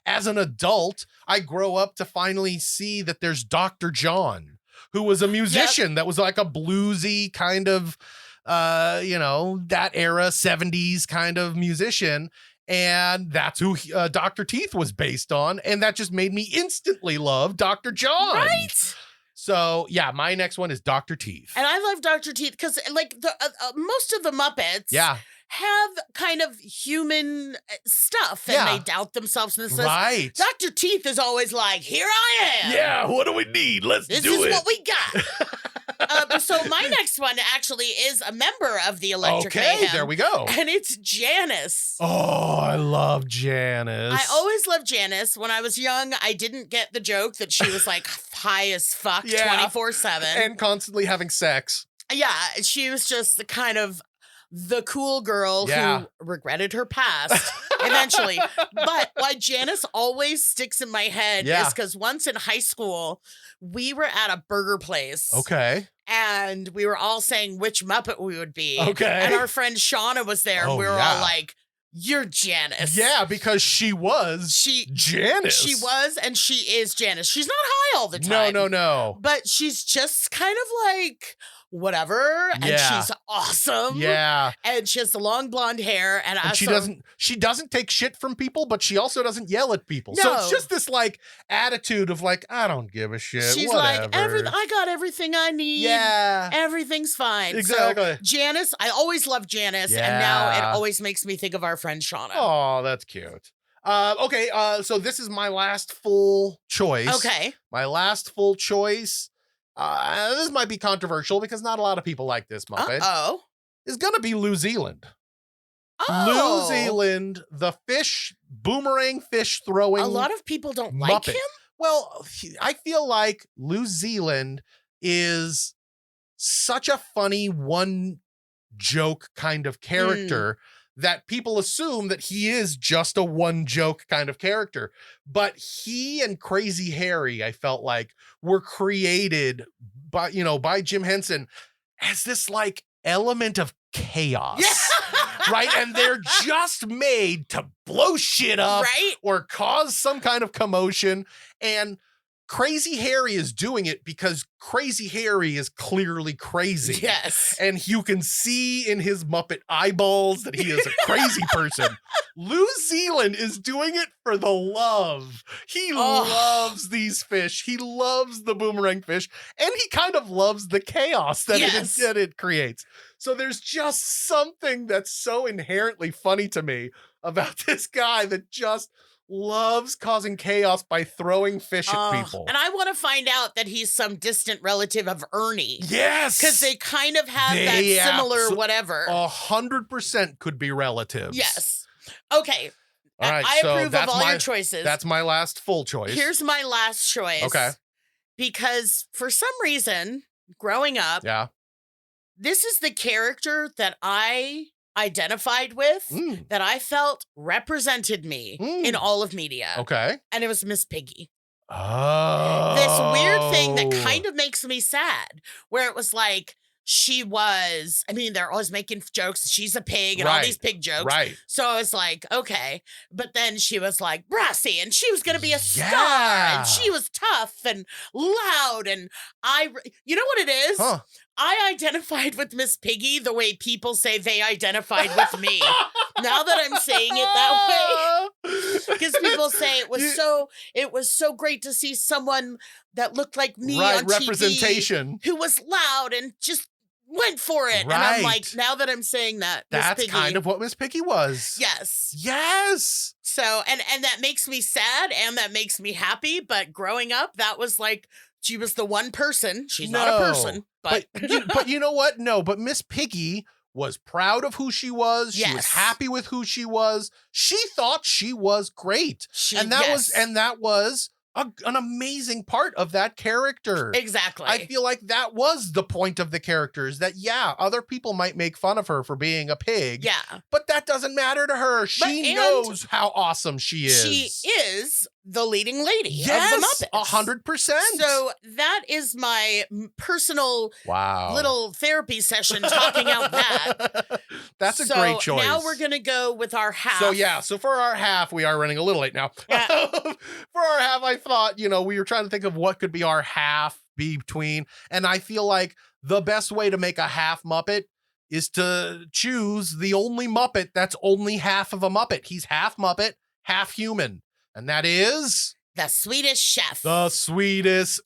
as an adult, I grow up to finally see that there's Dr. John, who was a musician that was like a bluesy kind of, that era, 70s kind of musician. And that's who Dr. Teeth was based on. And that just made me instantly love Dr. John. Right. So, yeah, my next one is Dr. Teeth. And I love Dr. Teeth because, most of the Muppets have kind of human stuff, and they doubt themselves. And right. Dr. Teeth is always like, here I am. Yeah, what do we need? Let's do it. This is what we got. So my next one actually is a member of the Electric Mayhem. Okay, there we go. And it's Janice. Oh, I love Janice. I always loved Janice. When I was young, I didn't get the joke that she was like high as fuck 24/7. And constantly having sex. Yeah, she was just the kind of the cool girl who regretted her past eventually. But why Janice always sticks in my head is because once in high school, we were at a burger place. Okay. And we were all saying which Muppet we would be. Okay. And our friend Shauna was there, and we were all like, you're Janice. Yeah, because she was Janice. She was, and she is Janice. She's not high all the time. No. But she's just kind of like whatever, and she's awesome. Yeah. And she has the long blonde hair, and she doesn't take shit from people, but she also doesn't yell at people. No. So it's just this like attitude of like, I don't give a shit. She's whatever. like, I got everything I need. Yeah. Everything's fine. Exactly. So Janice, I always loved Janice, and now it always makes me think of our friend Shauna. Oh, that's cute. Okay, so this is my last full choice. Okay. My last full choice. This might be controversial because not a lot of people like this Muppet. Is gonna be New Zealand. New Zealand, the boomerang fish throwing. A lot of people don't Muppet. like him. Well, I feel like New Zealand is such a funny one joke kind of character that people assume that he is just a one joke kind of character. But he and Crazy Harry, I felt like, were created by Jim Henson as this like element of chaos. Yeah. Right? And they're just made to blow shit up Right? or cause some kind of commotion. And Crazy Harry is doing it because Crazy Harry is clearly crazy. Yes. And you can see in his Muppet eyeballs that he is a crazy person. New Zealand is doing it for the love. He loves these fish. He loves the boomerang fish. And he kind of loves the chaos that, it creates. So there's just something that's so inherently funny to me about this guy that just loves causing chaos by throwing fish at people. And I want to find out that he's some distant relative of Ernie. Yes. Because they kind of have that similar whatever. 100% could be relatives. Yes. Okay. All right, I so approve of all your choices. That's my last full choice. Here's my last choice. Okay. Because for some reason, growing up, this is the character that I identified with, that I felt represented me in all of media. Okay. And it was Miss Piggy. Oh. This weird thing that kind of makes me sad, where it was like, they're always making jokes. She's a pig and all these pig jokes. Right. So I was like, okay. But then she was like brassy and she was going to be a star and she was tough and loud. And you know what it is? Huh. I identified with Miss Piggy the way people say they identified with me. Now that I'm saying it that way, because people say it was so great to see someone that looked like me on representation, TV who was loud and just went for it. And I'm like, now that I'm saying that, that's Miss Piggy, kind of what Miss Piggy was. Yes. So, and that makes me sad and that makes me happy. But growing up, that was like, she was the one person. She's not a person, but you know what? No, but Miss Piggy was proud of who she was. She was happy with who she was. She thought she was great. That was an amazing part of that character. Exactly. I feel like that was the point of the character, is that, other people might make fun of her for being a pig. Yeah. But that doesn't matter to her. She knows how awesome she is. She is the leading lady of the Muppets. 100%. So that is my personal little therapy session talking out that. That's a great choice. Now we're going to go with our half. So for our half, we are running a little late now. Yeah. For our half, I thought, we were trying to think of what could be our half between. And I feel like the best way to make a half Muppet is to choose the only Muppet that's only half of a Muppet. He's half Muppet, half human. And that is the Swedish Chef. The Swedish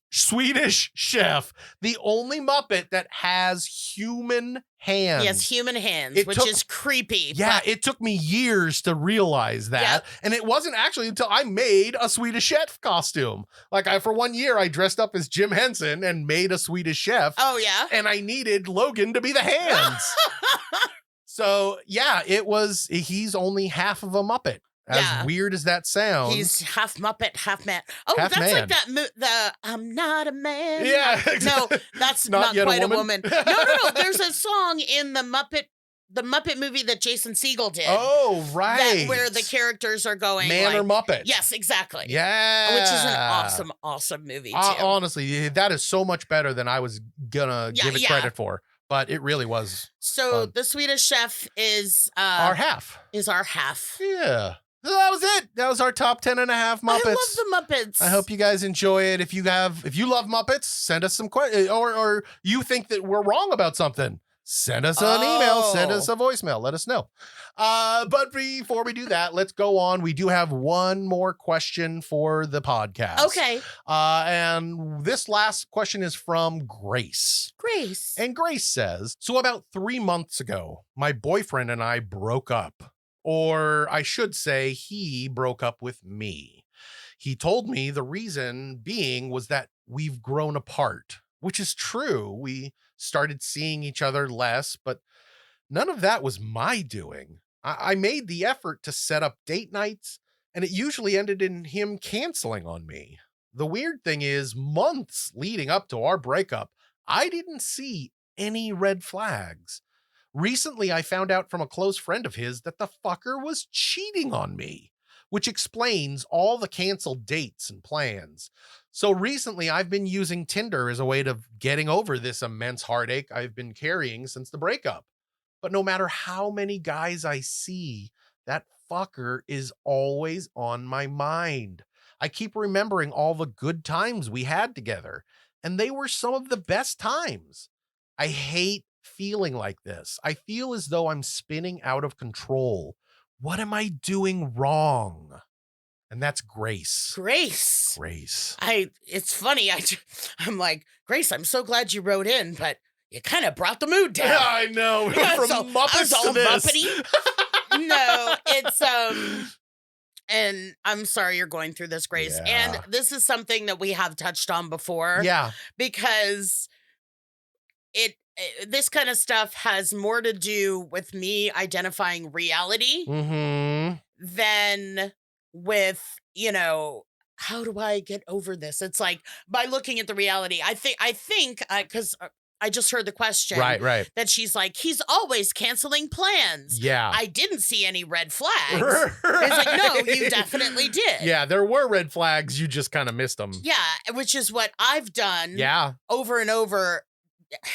Chef. The only Muppet that has human hands. He has human hands, which is creepy. Yeah, it took me years to realize that. Yep. And it wasn't actually until I made a Swedish Chef costume. Like, for 1 year, I dressed up as Jim Henson and made a Swedish Chef. Oh, yeah? And I needed Logan to be the hands. So, he's only half of a Muppet. As weird as that sounds. He's half Muppet, half man. Oh, half that's man. Like that, I'm not a man. Yeah. No, that's not quite a woman. No. There's a song in the Muppet movie that Jason Segel did. Oh, right. Where the characters are going. Man or Muppet. Yes, exactly. Yeah. Which is an awesome movie, too. Honestly, that is so much better than I was gonna give it credit for. But it really was. So fun. The Swedish Chef is our half. Yeah. So that was it. That was our top 10 and a half Muppets. I love the Muppets. I hope you guys enjoy it. If you love Muppets, send us some questions. Or you think that we're wrong about something, send us an email, send us a voicemail. Let us know. But before we do that, let's go on. We do have one more question for the podcast. Okay. And this last question is from Grace. And Grace says, so about 3 months ago, my boyfriend and I broke up. Or I should say, he broke up with me. He told me the reason being was that we've grown apart, which is true. We started seeing each other less, but none of that was my doing. I made the effort to set up date nights, and it usually ended in him canceling on me. The weird thing is, months leading up to our breakup, I didn't see any red flags. Recently, I found out from a close friend of his that the fucker was cheating on me, which explains all the canceled dates and plans. So recently, I've been using Tinder as a way of getting over this immense heartache I've been carrying since the breakup. But no matter how many guys I see, that fucker is always on my mind. I keep remembering all the good times we had together, and they were some of the best times. I hate feeling like this. I feel as though I'm spinning out of control. What am I doing wrong? And that's Grace. Grace. Grace. It's funny. I'm like, Grace, I'm so glad you wrote in, but you kind of brought the mood down. Yeah, I know. Yeah, From so Muppets I was all to this. Muppety. No, it's and I'm sorry you're going through this, Grace. Yeah. And this is something that we have touched on before. Yeah. Because this kind of stuff has more to do with me identifying reality Mm-hmm. than with, how do I get over this? It's like by looking at the reality. I think because I just heard the question. Right. That she's like, he's always canceling plans. Yeah. I didn't see any red flags. It's like, no, you definitely did. Yeah, there were red flags. You just kind of missed them. Yeah, which is what I've done Yeah. over and over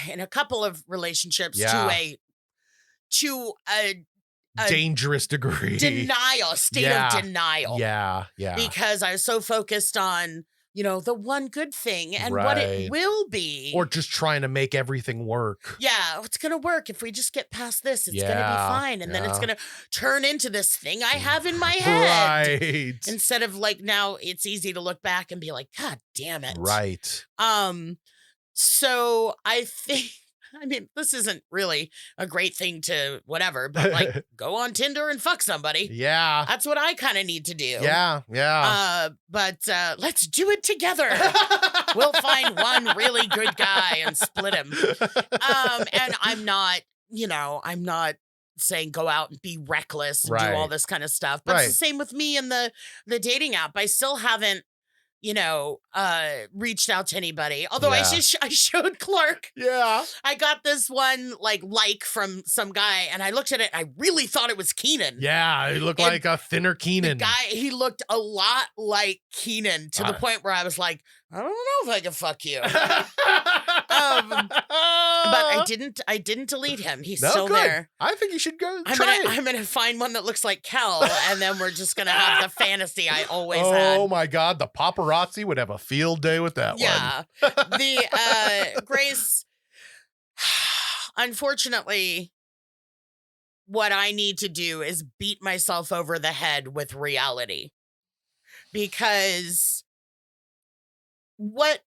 in a couple of relationships Yeah. to a Dangerous degree. denial, state Yeah. of denial. Yeah. Because I was so focused on, the one good thing and what it Right. will be. Or just trying to make everything work. Yeah, it's going to work. If we just get past this, it's going to be Yeah, fine. And then it's yeah. going to turn into this thing I have in my head. Right. Instead of like, now it's easy to look back and be like, God damn it. Right. So I think, this isn't really a great thing to whatever, but like go on Tinder and fuck somebody. Yeah. That's what I kind of need to do. Yeah. But let's do it together. We'll find one really good guy and split him. And I'm not saying go out and be reckless and do all Right. this kind of stuff. But it's the same with me and the dating app. I still haven't, reached out to anybody. Although Yeah. I showed Clark. Yeah. I got this one like from some guy, and I looked at it. I really thought it was Keenan. Yeah. He looked And like a thinner Keenan. The guy, he looked a lot like Keenan to the point where I was like, I don't know if I can fuck you. But I didn't delete him. He's No, still good. there. I think you should go try it. I'm gonna find one that looks like Kel, and then we're just gonna have the fantasy I always Oh had. my God. The paparazzi would have a field day with that Yeah. one. The Grace, unfortunately, what I need to do is beat myself over the head with reality. Because what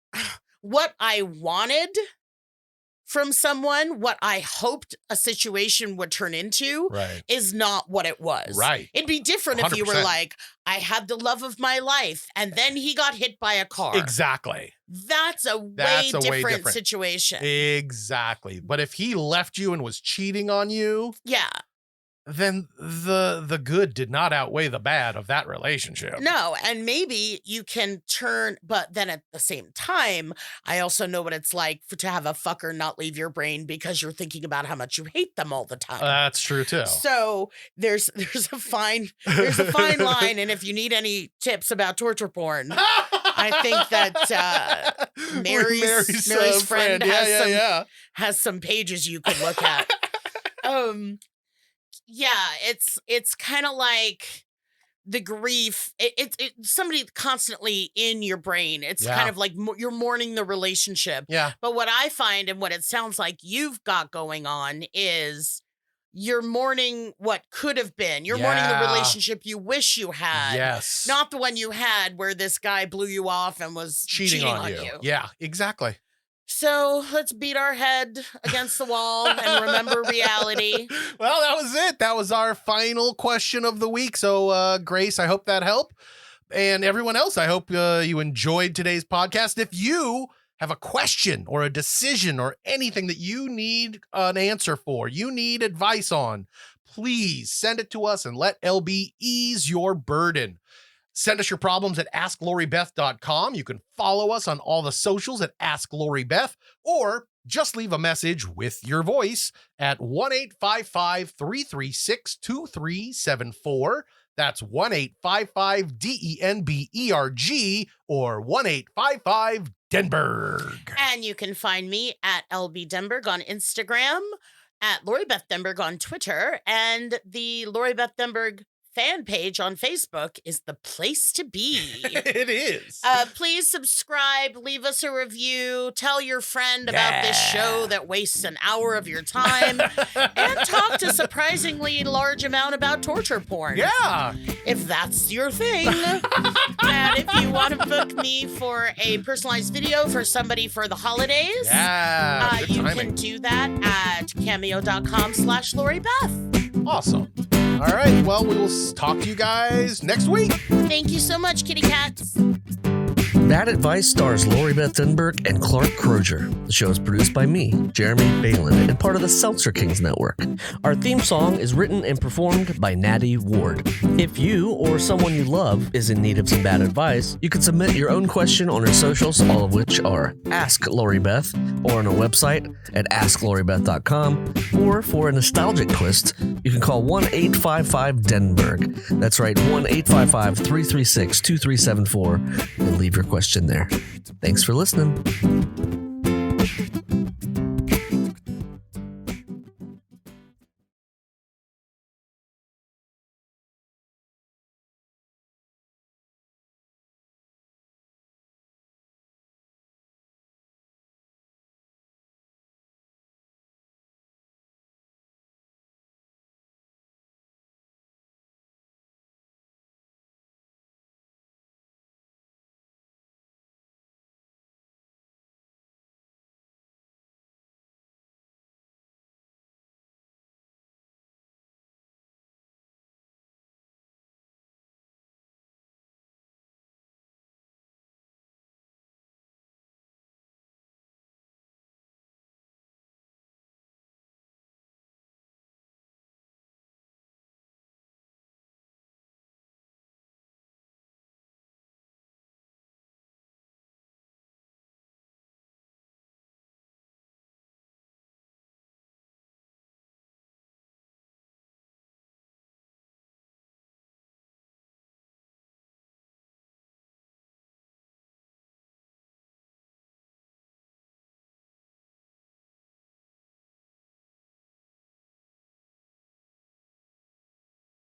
I wanted from someone, what I hoped a situation would turn into, Right. is not what it was. Right. It'd be different if you were 100%. like, I had the love of my life, and then he got hit by a car. Exactly. That's a way different situation. Exactly. But if he left you and was cheating on you, Yeah. then the good did not outweigh the bad of that relationship. No, and maybe you can turn, but then at the same time, I also know what it's like to have a fucker not leave your brain because you're thinking about how much you hate them all the time. That's true too. So there's a fine line, and if you need any tips about torture porn, I think that Mary's friend has some pages you could look at. Yeah, it's kind of like the grief. It's somebody constantly in your brain. It's kind of like you're mourning the relationship. Yeah. But what I find and what it sounds like you've got going on is you're mourning what could have been. You're mourning the relationship you wish you had. Yes. Not the one you had where this guy blew you off and was cheating on you. Yeah, exactly. So let's beat our head against the wall and remember reality. Well, that was it. That was our final question of the week. So, Grace, I hope that helped. And everyone else, I hope you enjoyed today's podcast. If you have a question or a decision or anything that you need an answer for, you need advice on, please send it to us and let LB ease your burden. Send us your problems at AskLoriBeth.com. You can follow us on all the socials at AskLoriBeth, or just leave a message with your voice at 1-855-336-2374. That's 1-855-DENBERG or 1-855-Denberg. And you can find me at LB Denberg on Instagram, at Lori Beth Denberg on Twitter, and the Lori Beth Denberg fan page on Facebook is the place to be. It is. Please subscribe, leave us a review, tell your friend about this show that wastes an hour of your time, and talk to surprisingly large amount about torture porn. Yeah. If that's your thing. And if you want to book me for a personalized video for somebody for the holidays, good you timing. can do that at cameo.com/LoriBeth. Awesome. All right. Well, we will talk to you guys next week. Thank you so much, kitty cats. Bad Advice stars Lori Beth Denberg and Clark Crozer. The show is produced by me, Jeremy Balon, and part of the Seltzer Kings network. Our theme song is written and performed by Natty Ward. If you or someone you love is in need of some bad advice, you can submit your own question on our socials, all of which are Ask Lori Beth, or on our website at AskLoriBeth.com, or for a nostalgic twist, you can call 1-855-DENBERG. That's right, 1-855-336-2374, and leave your question there. Thanks for listening.